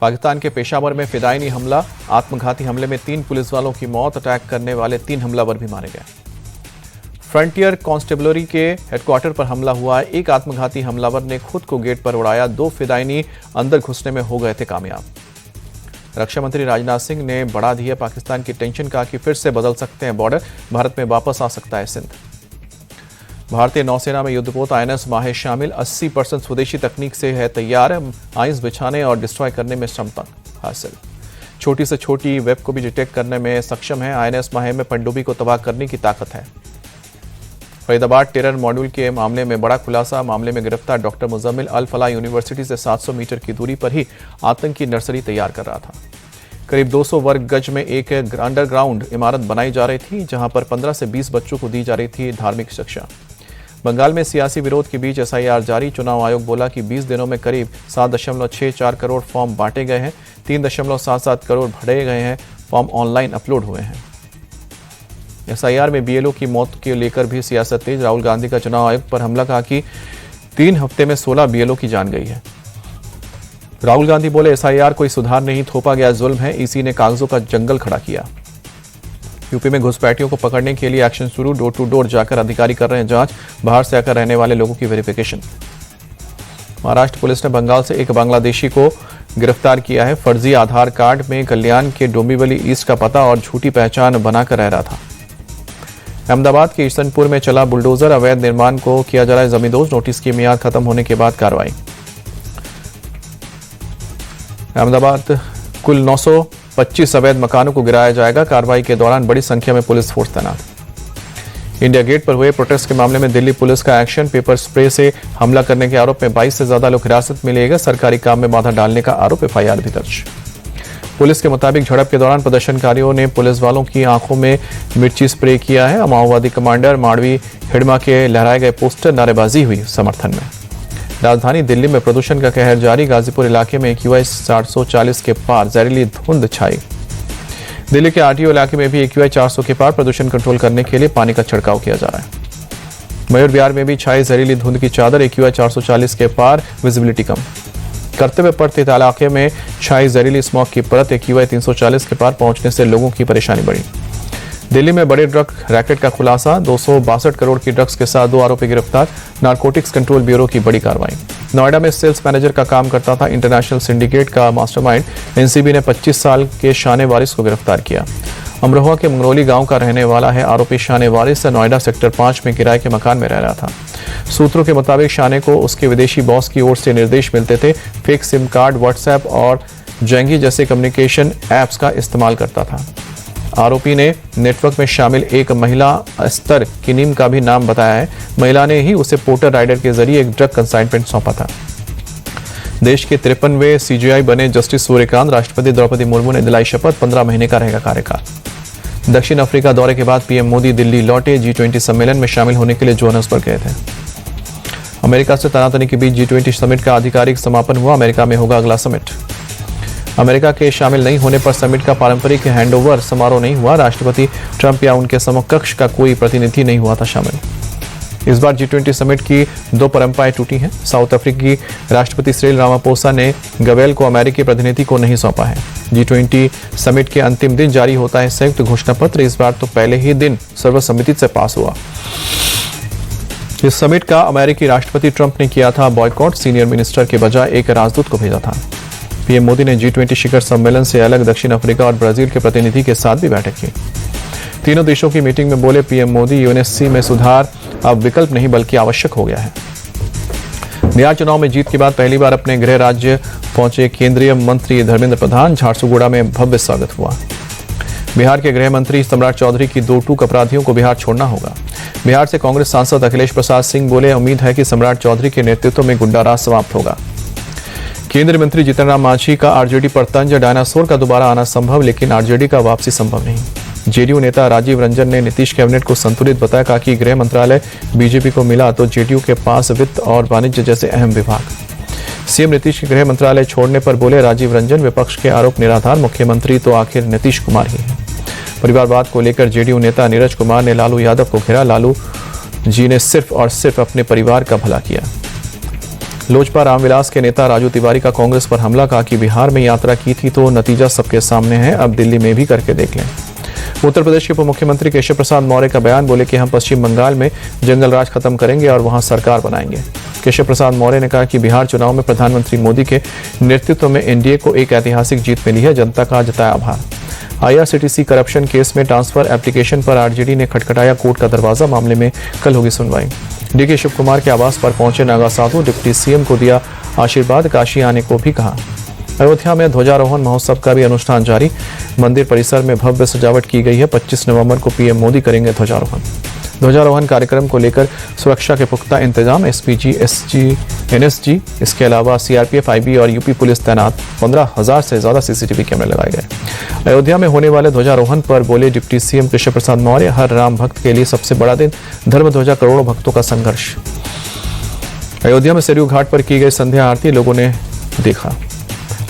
पाकिस्तान के पेशावर में फिदायनी हमला, आत्मघाती हमले में 3 पुलिस वालों की मौत, अटैक करने वाले 3 हमलावर भी मारे गए। फ्रंटियर कांस्टेबलरी के हेडक्वार्टर पर हमला हुआ है। एक आत्मघाती हमलावर ने खुद को गेट पर उड़ाया, 2 फिदायनी अंदर घुसने में हो गए थे कामयाब। रक्षा मंत्री राजनाथ सिंह ने बढ़ा दी है पाकिस्तान की टेंशन, कहा कि फिर से बदल सकते हैं बॉर्डर, भारत में वापस आ सकता है सिंध। भारतीय नौसेना में युद्धपोत INS माहे शामिल, 80% स्वदेशी तकनीक से है तैयार, आइस बिछाने और डिस्ट्रॉय करने में क्षमता हासिल। छोटी से छोटी वेब को भी डिटेक्ट करने में सक्षम है। INS माहे में पनडुब्बी को तबाह करने की ताकत है। फरीदाबाद टेरर मॉड्यूल के मामले में बड़ा खुलासा, मामले में गिरफ्तार डॉक्टर मुजम्मिल अल फलाह यूनिवर्सिटी से 700 मीटर की दूरी पर ही आतंकी नर्सरी तैयार कर रहा था। करीब 200 वर्ग गज में एक अंडरग्राउंड इमारत बनाई जा रही थी, जहां पर 15 से 20 बच्चों को दी जा रही थी धार्मिक शिक्षा। बंगाल में सियासी विरोध के बीच SIR जारी, चुनाव आयोग बोला कि 20 दिनों में करीब 7.64 करोड़ फॉर्म बांटे गए हैं, 3.77 करोड़ भरे गए हैं, फॉर्म ऑनलाइन अपलोड हुए हैं। SIR में BLO की मौत के लेकर भी सियासत तेज, राहुल गांधी का चुनाव आयोग पर हमला, कहा कि 3 हफ्ते में 16 BLO की जान गई है। राहुल गांधी बोले SIR कोई सुधार नहीं, थोपा गया जुल्म है, EC ने कागजों का जंगल खड़ा किया। यूपी में घुसपैठियों को पकड़ने के लिए एक्शन शुरू, डोर टू डोर जाकर अधिकारी कर रहे हैं जांच, बाहर से आकर रहने वाले लोगों की वेरिफिकेशन। महाराष्ट्र पुलिस ने बंगाल से एक बांग्लादेशी को गिरफ्तार किया है। फर्जी आधार कार्ड में कल्याण के डोंबिवली ईस्ट का पता और झूठी पहचान बनाकर रह रहा था। अहमदाबाद के ईशनपुर में चला बुलडोजर, अवैध निर्माण को किया जा रहा है जमींदोज, नोटिस की मियाद खत्म होने के बाद कार्रवाई। अहमदाबाद कुल 925 अवैध मकानों को गिराया जाएगा, कार्रवाई के दौरान बड़ी संख्या में पुलिस फोर्स तैनात। इंडिया गेट पर हुए प्रोटेस्ट के मामले में दिल्ली पुलिस का एक्शन, पेपर स्प्रे से हमला करने के आरोप में 22 से ज्यादा लोग हिरासत में लिए गए, सरकारी काम में बाधा डालने का आरोप, FIR भी दर्ज। पुलिस के मुताबिक झड़प के दौरान प्रदर्शनकारियों ने पुलिस वालों की आंखों में मिर्ची स्प्रे किया है। माओवादी कमांडर माड़वी हिडमा के लहराए गए पोस्टर, नारेबाजी हुई समर्थन में। राजधानी दिल्ली में प्रदूषण का कहर जारी, गाजीपुर इलाके में AQI 440 के पार, जहरीली धुंध छाई। दिल्ली के RTO इलाके में भी AQI 400 के पार, प्रदूषण कंट्रोल करने के लिए पानी का छिड़काव किया जा रहा है। मयूर विहार में भी छाई जहरीली धुंध की चादर, AQI 440 के पार, विजिबिलिटी कम। कर्तव्य पथ इलाके में छाई जहरीली स्मॉग की परत, AQI 340 के पार पहुंचने से लोगों की परेशानी बढ़ी। दिल्ली में बड़े ड्रग रैकेट का खुलासा, 262 करोड़ की ड्रग्स के साथ 2 आरोपी गिरफ्तार, नारकोटिक्स कंट्रोल ब्यूरो की बड़ी कार्रवाई। नोएडा में सेल्स मैनेजर का काम करता था इंटरनेशनल सिंडिकेट का मास्टरमाइंड, NCB ने 25 साल के शाने वारिस को गिरफ्तार किया। अमरोहा के मंगरौली गांव का रहने वाला है आरोपी शाने वारिस, नोएडा सेक्टर 5 में किराए के मकान में रह रहा था। सूत्रों के मुताबिक शाने को उसके विदेशी बॉस की ओर से निर्देश मिलते थे, फेक सिम कार्ड, व्हाट्सएप और जेंगी जैसे कम्युनिकेशन ऐप्स का इस्तेमाल करता था। आरोपी ने नेटवर्क में शामिल एक महिला अस्तर किनीम का भी नाम बताया है। महिला ने ही उसे पोर्टर राइडर के जरिए एक ड्रग कंसाइनमेंट सौंपा था। देश के 53वें CJI बने जस्टिस सूर्यकांत, राष्ट्रपति द्रौपदी मुर्मू ने दिलाई शपथ, 15 महीने का रहेगा कार्यकाल। दक्षिण अफ्रीका दौरे के बाद PM मोदी दिल्ली लौटे, G20 सम्मेलन में शामिल होने के लिए जोहान्सबर्ग गए थे। अमेरिका से तनातनी के बीच G20 समिट का आधिकारिक समापन हुआ, अमेरिका में होगा अगला समिट। अमेरिका के शामिल नहीं होने पर समिट का पारंपरिक हैंडओवर समारोह नहीं हुआ, राष्ट्रपति ट्रंप या उनके समकक्ष का कोई प्रतिनिधि नहीं हुआ था शामिल। इस बार G20 समिट की 2 परंपराएं टूटी हैं। साउथ अफ्रीकी राष्ट्रपति सिरिल रामापोसा ने गवेल को अमेरिकी प्रतिनिधि को नहीं सौंपा है। G20 समिट के अंतिम दिन जारी होता है संयुक्त घोषणा पत्र, इस बार तो पहले ही दिन सर्वसम्मति से पास हुआ। इस समिट का अमेरिकी राष्ट्रपति ट्रंप ने किया था बॉयकॉट, सीनियर मिनिस्टर के बजाय एक राजदूत को भेजा था। PM मोदी ने G20 शिखर सम्मेलन से अलग दक्षिण अफ्रीका और ब्राजील के प्रतिनिधि के साथ भी बैठक की। तीनों देशों की मीटिंग में बोले PM मोदी, UNSC में सुधार अब विकल्प नहीं बल्कि आवश्यक हो गया है। बिहार चुनाव में जीत के बाद पहली बार अपने गृह राज्य पहुंचे केंद्रीय मंत्री धर्मेंद्र प्रधान, झारसुगुड़ा में भव्य स्वागत हुआ। बिहार के गृह मंत्री सम्राट चौधरी की 2 टूक अपराधियों को बिहार छोड़ना होगा। बिहार से कांग्रेस सांसद अखिलेश प्रसाद सिंह बोले, उम्मीद है कि सम्राट चौधरी के नेतृत्व में गुंडा राज समाप्त होगा। केंद्रीय मंत्री जीतन राम मांझी का RJD पर तंज, डायनासोर का दोबारा आना संभव लेकिन RJD का वापसी संभव नहीं। JDU नेता राजीव रंजन ने नीतीश कैबिनेट को संतुलित बताया, कहा कि गृह मंत्रालय BJP को मिला तो JDU के पास वित्त और वाणिज्य जैसे अहम विभाग। CM नीतीश के गृह मंत्रालय छोड़ने पर बोले राजीव रंजन, विपक्ष के आरोप निराधार, मुख्यमंत्री तो आखिर नीतीश कुमार ही है। परिवारवाद को लेकर JDU नेता नीरज कुमार ने लालू यादव को घेरा, लालू जी ने सिर्फ और सिर्फ अपने परिवार का भला किया। लोजपा रामविलास के नेता राजू तिवारी का कांग्रेस पर हमला, कहा कि बिहार में यात्रा की थी तो नतीजा सबके सामने है, अब दिल्ली में भी करके देख लें। उत्तर प्रदेश के उप मुख्यमंत्री केशव प्रसाद मौर्य का बयान, बोले कि हम पश्चिम बंगाल में जंगल राज खत्म करेंगे और वहां सरकार बनाएंगे। केशव प्रसाद मौर्य ने कहा कि बिहार चुनाव में प्रधानमंत्री मोदी के नेतृत्व में एनडीए को एक ऐतिहासिक जीत मिली है, जनता का जताया आभार। IRCTC करप्शन केस में ट्रांसफर एप्लीकेशन पर आरजेडी ने खटखटाया कोर्ट का दरवाजा, मामले में कल होगी सुनवाई। डीके शिव कुमार के आवास पर पहुंचे नागा साधु, डिप्टी सीएम को दिया आशीर्वाद, काशी आने को भी कहा। अयोध्या में ध्वजारोहण महोत्सव का भी अनुष्ठान जारी, मंदिर परिसर में भव्य सजावट की गई है। 25 नवंबर को पीएम मोदी करेंगे ध्वजारोहण कार्यक्रम को लेकर सुरक्षा के पुख्ता इंतजाम, एसपीजी, एसजी, एनएसजी, इसके अलावा सीआरपीएफ, आईबी और यूपी पुलिस तैनात। 15,000 से ज्यादा सीसीटीवी कैमरे लगाए गए। अयोध्या में होने वाले ध्वजारोहण पर बोले डिप्टी सीएम केशव प्रसाद मौर्य, हर राम भक्त के लिए सबसे बड़ा दिन, धर्म ध्वजा करोड़ों भक्तों का संघर्ष। अयोध्या में सरयू घाट पर की गई संध्या आरती लोगों ने देखा।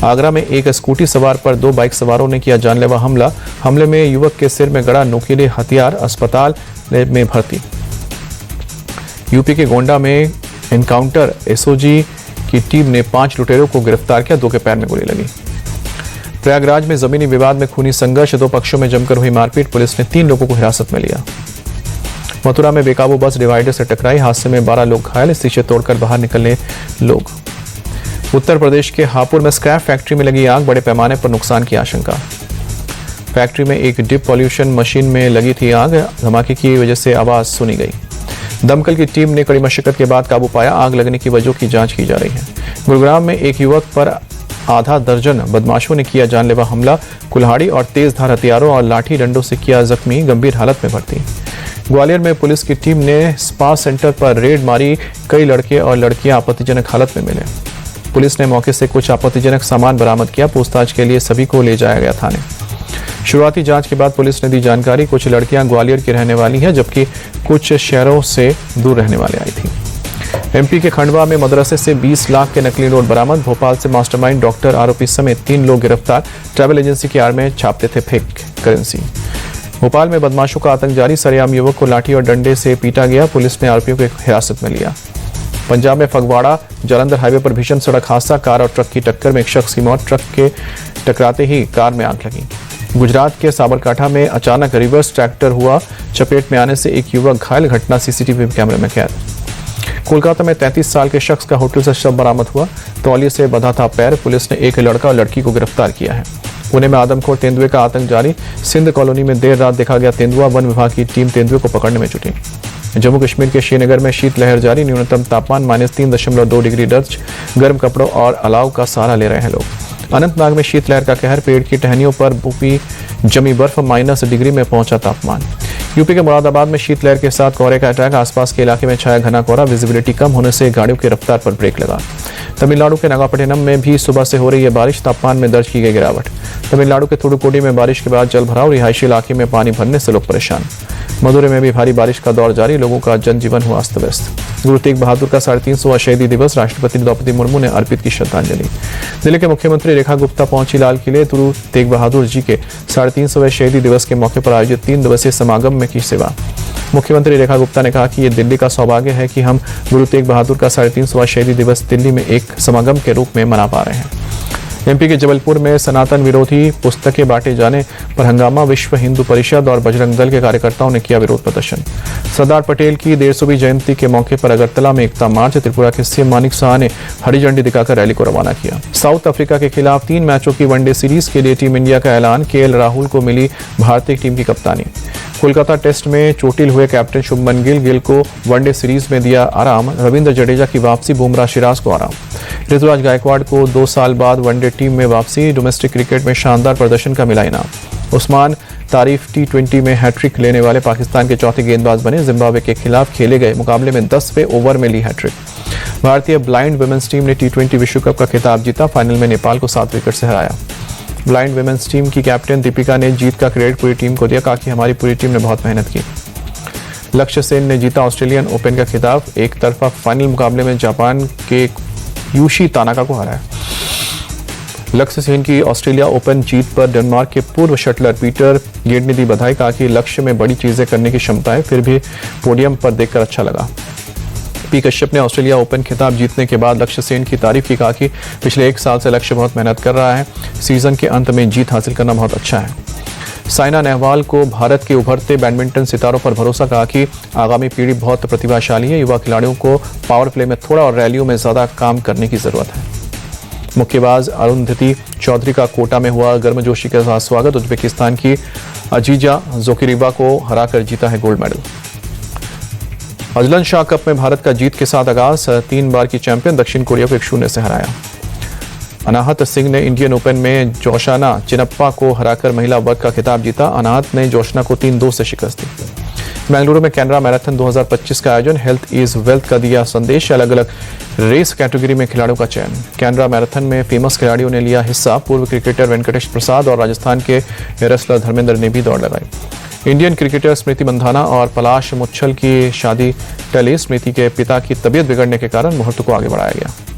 आगरा में एक स्कूटी सवार पर 2 बाइक सवारों ने किया जानलेवा हमला, हमले में युवक के सिर में गड़ा नुकीले हथियार, अस्पताल में भर्ती। यूपी के गोंडा में एनकाउंटर, एसओजी की टीम ने 5 लुटेरों को गिरफ्तार किया, 2 के पैर में गोली लगी। प्रयागराज में जमीनी विवाद में खूनी संघर्ष, 2 पक्षों में जमकर हुई मारपीट, पुलिस ने 3 लोगों को हिरासत में लिया। मथुरा में बेकाबू बस डिवाइडर से टकराई, हादसे में 12 लोग घायल, शीशे तोड़कर बाहर निकले लोग। उत्तर प्रदेश के हापुड़ में स्क्रैप फैक्ट्री में लगी आग, बड़े पैमाने पर नुकसान की आशंका। फैक्ट्री में एक डिप पॉल्यूशन मशीन में लगी थी आग, धमाके की वजह से आवाज सुनी गई। दमकल की टीम ने कड़ी मशक्कत के बाद काबू पाया, आग लगने की वजह की जांच की जा रही है। गुरुग्राम में एक युवक पर आधा दर्जन बदमाशों ने किया जानलेवा हमला, कुल्हाड़ी और तेज धार हथियारों और लाठी डंडों से किया जख्मी, गंभीर हालत में भर्ती। ग्वालियर में पुलिस की टीम ने स्पा सेंटर पर रेड मारी, कई लड़के और लड़कियां आपत्तिजनक हालत में मिले। पुलिस ने मौके से कुछ आपत्तिजनक सामान बरामद किया, पूछताछ के लिए सभी को ले जाया गया थाने। शुरुआती जांच के बाद पुलिस ने दी जानकारी, कुछ लड़कियां ग्वालियर की रहने वाली हैं, जबकि कुछ शहरों से दूर रहने वाले आई थी। एमपी के खंडवा में मदरसे से 20 लाख के नकली नोट बरामद, भोपाल से मास्टरमाइंड डॉक्टर आरोपी समेत 3 लोग गिरफ्तार, ट्रैवल एजेंसी की आड़ में छापते थे फेक करेंसी। भोपाल में बदमाशों का आतंक जारी, सरेआम युवक को लाठी और डंडे से पीटा गया, पुलिस ने आरोपियों को हिरासत में लिया। पंजाब में फगवाड़ा जालंधर हाईवे पर भीषण सड़क हादसा, कार और ट्रक की टक्कर में एक शख्स की मौत, ट्रक के टकराते ही कार में आग लगी। गुजरात के साबरकांठा में अचानक रिवर्स ट्रैक्टर हुआ, चपेट में आने से एक युवक घायल, घटना सीसीटीवी कैमरे में कैद। कोलकाता में 33 साल के शख्स का होटल से शव बरामद हुआ, तौलिए से बंधा था पैर, पुलिस ने एक लड़का और लड़की को गिरफ्तार किया है। पुणे में आदमखोर तेंदुए का आतंक जारी, सिंध कॉलोनी में देर रात देखा गया तेंदुआ, वन विभाग की टीम तेंदुए को पकड़ने में जुटी। जम्मू कश्मीर के श्रीनगर में शीतलहर जारी, न्यूनतम तापमान -3.2 डिग्री दर्ज, गर्म कपड़ों और अलाव का सहारा ले रहे हैं लोग। अनंतनाग में शीतलहर का कहर, पेड़ की टहनियों पर बुपी जमी बर्फ, -, डिग्री में पहुंचा तापमान। यूपी के मुरादाबाद में शीतलहर के साथ कोहरे का अटैक, आसपास के इलाके में छाया घना कोहरा, विजिबिलिटी कम होने से गाड़ियों की रफ्तार पर ब्रेक लगा। तमिलनाडु के नागापट्टिनम में भी सुबह से हो रही है बारिश, तापमान में दर्ज की गई गिरावट। तमिलनाडु के थुडुकोडी में बारिश के बाद जल भराव, रिहायशी इलाके में पानी भरने से लोग परेशान। मदुरै में भी भारी बारिश का दौर जारी, लोगों का जनजीवन हुआ अस्त व्यस्त। गुरु तेग बहादुर का 350वां शहीदी दिवस, राष्ट्रपति द्रौपदी मुर्मू ने अर्पित की श्रद्धांजलि। दिल्ली के मुख्यमंत्री रेखा गुप्ता पहुंची लाल किले, गुरु तेग बहादुर जी के 350वें शहीदी दिवस के मौके पर आयोजित 3 दिवसीय समागम में की सेवा। मुख्यमंत्री रेखा गुप्ता ने कहा कि ये दिल्ली का सौभाग्य है कि हम गुरु तेग बहादुर का 350वां शहीदी दिवस दिल्ली में एक समागम के रूप में मना पा रहे हैं। एमपी के जबलपुर में सनातन विरोधी पुस्तकें बांटे जाने पर हंगामा, विश्व हिंदू परिषद और बजरंग दल के कार्यकर्ताओं ने किया विरोध प्रदर्शन। सरदार पटेल की 150वीं जयंती के मौके पर अगरतला में एकता मार्च, त्रिपुरा के सीएम मानिक साहा ने हरी झंडी दिखाकर रैली को रवाना किया। साउथ अफ्रीका के खिलाफ 3 मैचों की वनडे सीरीज के लिए टीम इंडिया का ऐलान, केएल राहुल को मिली भारतीय टीम की कप्तानी। कोलकाता टेस्ट में चोटिल हुए कैप्टन शुभमन गिल को वनडे सीरीज में दिया आराम, रविंद्र जडेजा की वापसी, बुमराह सिराज को आराम। ऋतुराज गायकवाड़ को 2 साल बाद वनडे टीम में वापसी, डोमेस्टिक क्रिकेट में शानदार प्रदर्शन का मिला इनाम। उस्मान तारीफ T20 में हैट्रिक लेने वाले पाकिस्तान के चौथे गेंदबाज बने, जिम्बाब्वे के खिलाफ खेले गए मुकाबले में 10वें ओवर में ली हैट्रिक। भारतीय ब्लाइंड वुमेन्स टीम ने T20 विश्व कप का खिताब जीता, फाइनल में नेपाल को 7 विकेट से हराया। ब्लाइंड वुमेन्स टीम की कैप्टन दीपिका ने जीत का क्रेडिट पूरी टीम को दिया, कहा कि हमारी पूरी टीम ने बहुत मेहनत की। लक्ष्य सेन ने जीता ऑस्ट्रेलियन ओपन का खिताब, एक तरफा फाइनल मुकाबले में जापान के यूशी तानाका को हराया। लक्ष्य सेन की ऑस्ट्रेलिया ओपन जीत पर डेनमार्क के पूर्व शटलर पीटर गेड ने दी बधाई, कहा कि लक्ष्य में बड़ी चीजें करने की क्षमता है, फिर भी पोडियम पर देखकर अच्छा लगा। पी कश्यप ने ऑस्ट्रेलिया ओपन खिताब जीतने के बाद लक्ष्य सेन की तारीफ की, कहा कि पिछले 1 साल से लक्ष्य बहुत मेहनत कर रहा है, सीजन के अंत में जीत हासिल करना बहुत अच्छा है। साइना नेहवाल को भारत के उभरते बैडमिंटन सितारों पर भरोसा, कहा कि आगामी पीढ़ी बहुत प्रतिभाशाली है, युवा खिलाड़ियों को पावर प्ले में थोड़ा और रैलियों में ज्यादा काम करने की जरूरत है। मुक्केबाज अरुंधति चौधरी का कोटा में हुआ गर्मजोशी के साथ स्वागत, उज्बेकिस्तान की अजीजा जोकिरीवा को हराकर जीता है gold medal. Azlan Shah cup में भारत का जीत के साथ आगाज, 3 बार की चैंपियन दक्षिण कोरिया को 1-0 से हराया। अनाहत सिंह ने इंडियन ओपन में जोशाना चिनप्पा को हराकर महिला वर्ग का खिताब जीता। अनाहत ने जोशना को 3-2 से शिकस्त दी। बेंगलुरु में कैनरा मैराथन 2025 का आयोजन, हेल्थ इज वेल्थ का दिया संदेश, अलग अलग रेस कैटेगरी में खिलाड़ियों का चयन। कैनरा मैराथन में फेमस खिलाड़ियों ने लिया हिस्सा, पूर्व क्रिकेटर वेंकटेश प्रसाद और राजस्थान के रेसलर धर्मेंद्र ने भी दौड़ लगाई। इंडियन क्रिकेटर स्मृति मंधाना और पलाश मुच्छल की शादी टली, स्मृति के पिता की तबीयत बिगड़ने के कारण मुहूर्त को आगे बढ़ाया गया।